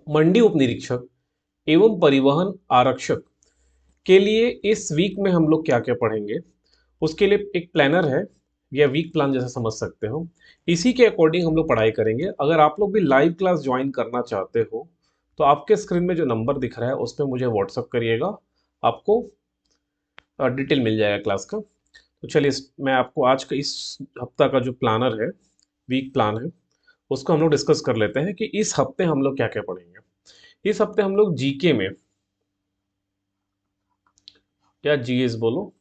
मंडी उप निरीक्षक एवं परिवहन आरक्षक के लिए इस वीक में हम लोग क्या क्या पढ़ेंगे, उसके लिए एक प्लानर है या वीक प्लान जैसा समझ सकते हो। इसी के अकॉर्डिंग हम लोग पढ़ाई करेंगे। अगर आप लोग भी लाइव क्लास ज्वाइन करना चाहते हो तो आपके स्क्रीन में जो नंबर दिख रहा है उस पर मुझे व्हाट्सअप करिएगा, आपको डिटेल मिल जाएगा क्लास का। तो चलिए मैं आपको आज का इस हफ्ता का जो प्लानर है, वीक प्लान है, उसको हम लोग डिस्कस कर लेते हैं कि इस हफ्ते हम लोग क्या क्या पढ़ेंगे। इस हफ्ते हम लोग जीके में या जीएस बोलो,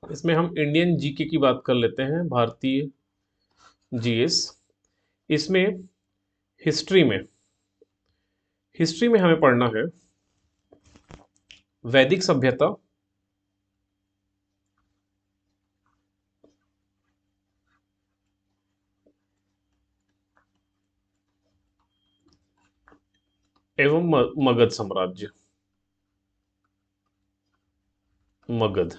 इसमें हम इंडियन जीके की बात कर लेते हैं, भारतीय जीएस। इसमें हिस्ट्री में हमें पढ़ना है वैदिक सभ्यता, एवं मगध साम्राज्य, मगध।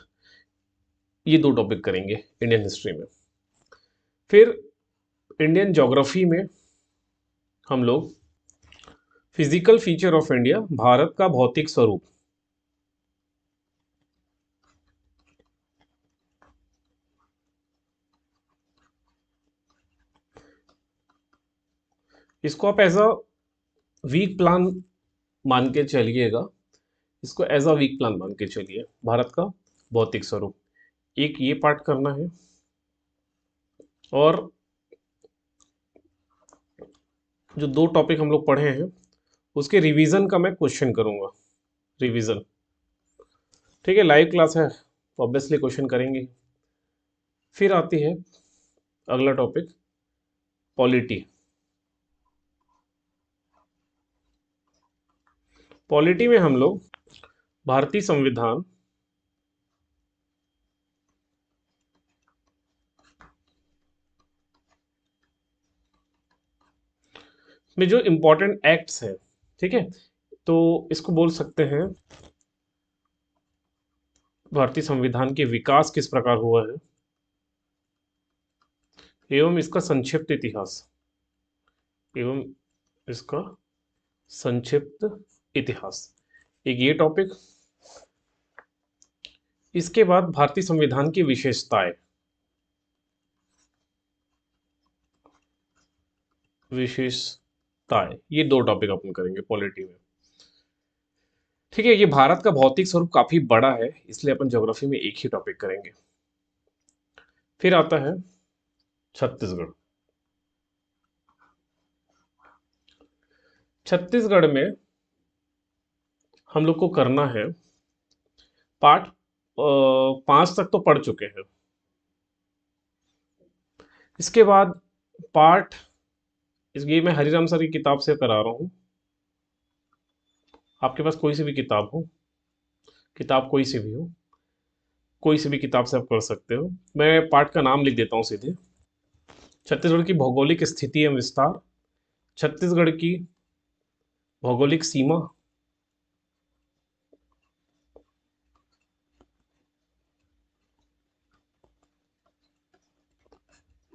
ये दो टॉपिक करेंगे इंडियन हिस्ट्री में। फिर इंडियन ज्योग्राफी में हम लोग physical feature of India, Bharat का भौतिक स्वरूप, इसको आप एज अ वीक प्लान मान के चलिएगा। इसको एज अ वीक प्लान मान के चलिए, भारत का भौतिक स्वरूप एक ये पार्ट करना है। और जो दो टॉपिक हम लोग पढ़े हैं उसके रिवीजन का मैं क्वेश्चन करूंगा, रिवीजन। ठीक है, लाइव क्लास है तो ऑब्वियसली क्वेश्चन करेंगे। फिर आती है अगला टॉपिक, पॉलिटी। पॉलिटी में हम लोग भारतीय संविधान, में जो इंपॉर्टेंट एक्ट्स हैं, ठीक है, तो इसको बोल सकते हैं भारतीय संविधान के विकास किस प्रकार हुआ है एवं इसका संक्षिप्त इतिहास, एवं इसका संक्षिप्त इतिहास, एक ये टॉपिक। इसके बाद भारतीय संविधान की विशेषताएं, ये दो टॉपिक अपन करेंगे पॉलिटी में। ठीक है, ये भारत का भौतिक स्वरूप काफी बड़ा है इसलिए अपन ज्योग्राफी में एक ही टॉपिक करेंगे। फिर आता है छत्तीसगढ़। छत्तीसगढ़ में हम लोग को करना है पार्ट 5 तक तो पढ़ चुके हैं। इसके बाद पार्ट, ये मैं हरिराम सर की किताब से करा रहा हूँ। आपके पास कोई सी भी किताब हो, किताब कोई सी भी हो, कोई सी भी किताब से आप कर सकते हो। मैं पार्ट का नाम लिख देता हूँ सीधे, छत्तीसगढ़ की भौगोलिक स्थिति एवं विस्तार, छत्तीसगढ़ की भौगोलिक सीमा,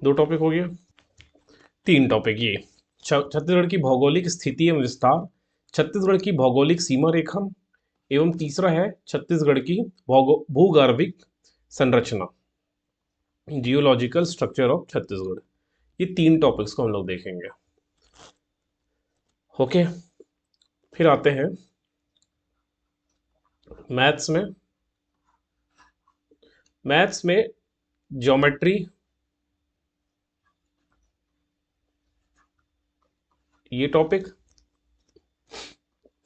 दो टॉपिक हो गया। तीन टॉपिक ये, छत्तीसगढ़ की भौगोलिक स्थिति एवं विस्तार, छत्तीसगढ़ की भौगोलिक सीमा रेखा, एवं तीसरा है छत्तीसगढ़ की भूगर्भिक संरचना, जियोलॉजिकल स्ट्रक्चर ऑफ छत्तीसगढ़। ये तीन टॉपिक्स को हम लोग देखेंगे। ओके, फिर आते हैं मैथ्स में। मैथ्स में ज्योमेट्री, ये टॉपिक।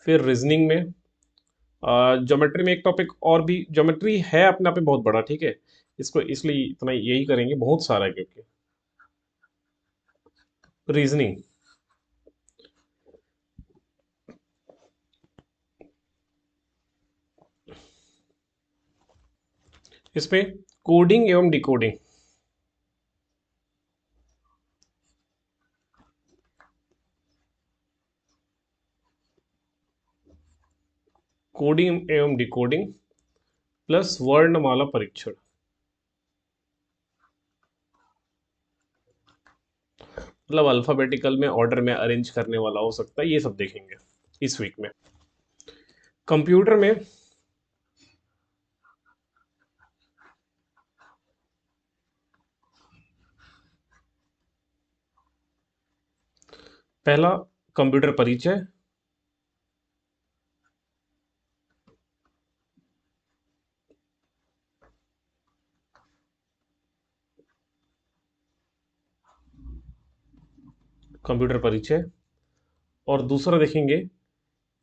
फिर रीजनिंग में ज्योमेट्री में एक टॉपिक और भी, ज्योमेट्री है अपने आप में बहुत बड़ा, ठीक है, इसको इसलिए इतना यही करेंगे, बहुत सारा है क्योंकि। रीजनिंग, इसमें कोडिंग एवं डिकोडिंग, कोडिंग एवं डिकोडिंग प्लस वर्णमाला परीक्षण, मतलब अल्फाबेटिकल में ऑर्डर में अरेंज करने वाला हो सकता है, ये सब देखेंगे। इस वीक में। कंप्यूटर में पहला कंप्यूटर परिचय, कंप्यूटर परिचय, और दूसरा देखेंगे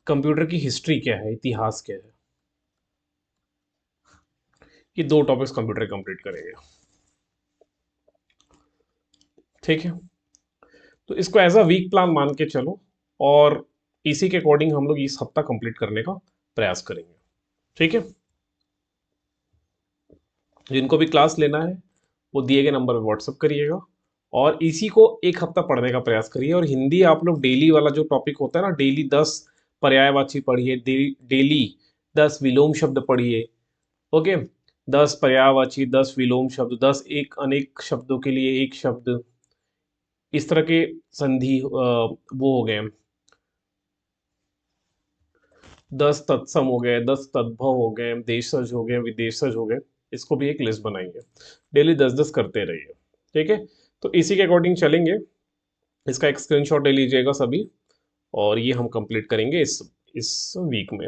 कंप्यूटर की हिस्ट्री क्या है, इतिहास क्या है। ये दो टॉपिक्स कंप्यूटर कंप्लीट करेंगे। ठीक है, तो इसको एज अ वीक प्लान मान के चलो, और इसी के अकॉर्डिंग हम लोग इस हफ्ता कंप्लीट करने का प्रयास करेंगे। ठीक है, जिनको भी क्लास लेना है वो दिए गए नंबर पे व्हाट्सअप करिएगा, और इसी को एक हफ्ता पढ़ने का प्रयास करिए। और हिंदी आप लोग डेली वाला जो टॉपिक होता है ना, डेली 10 पर्यायवाची पढ़िए, डेली 10 विलोम शब्द पढ़िए। ओके, 10 पर्यायवाची, 10 विलोम शब्द, 10 एक अनेक शब्दों के लिए एक शब्द, इस तरह के संधि वो हो गए, 10 तत्सम हो गए, 10 तद्भव हो गए, देशज हो गए, विदेशज हो गए। इसको भी एक लिस्ट बनाएंगे, डेली 10-10 करते रहिए। ठीक है, तो इसी के अकॉर्डिंग चलेंगे। इसका एक स्क्रीनशॉट ले लीजिएगा सभी, और ये हम कंप्लीट करेंगे इस वीक में।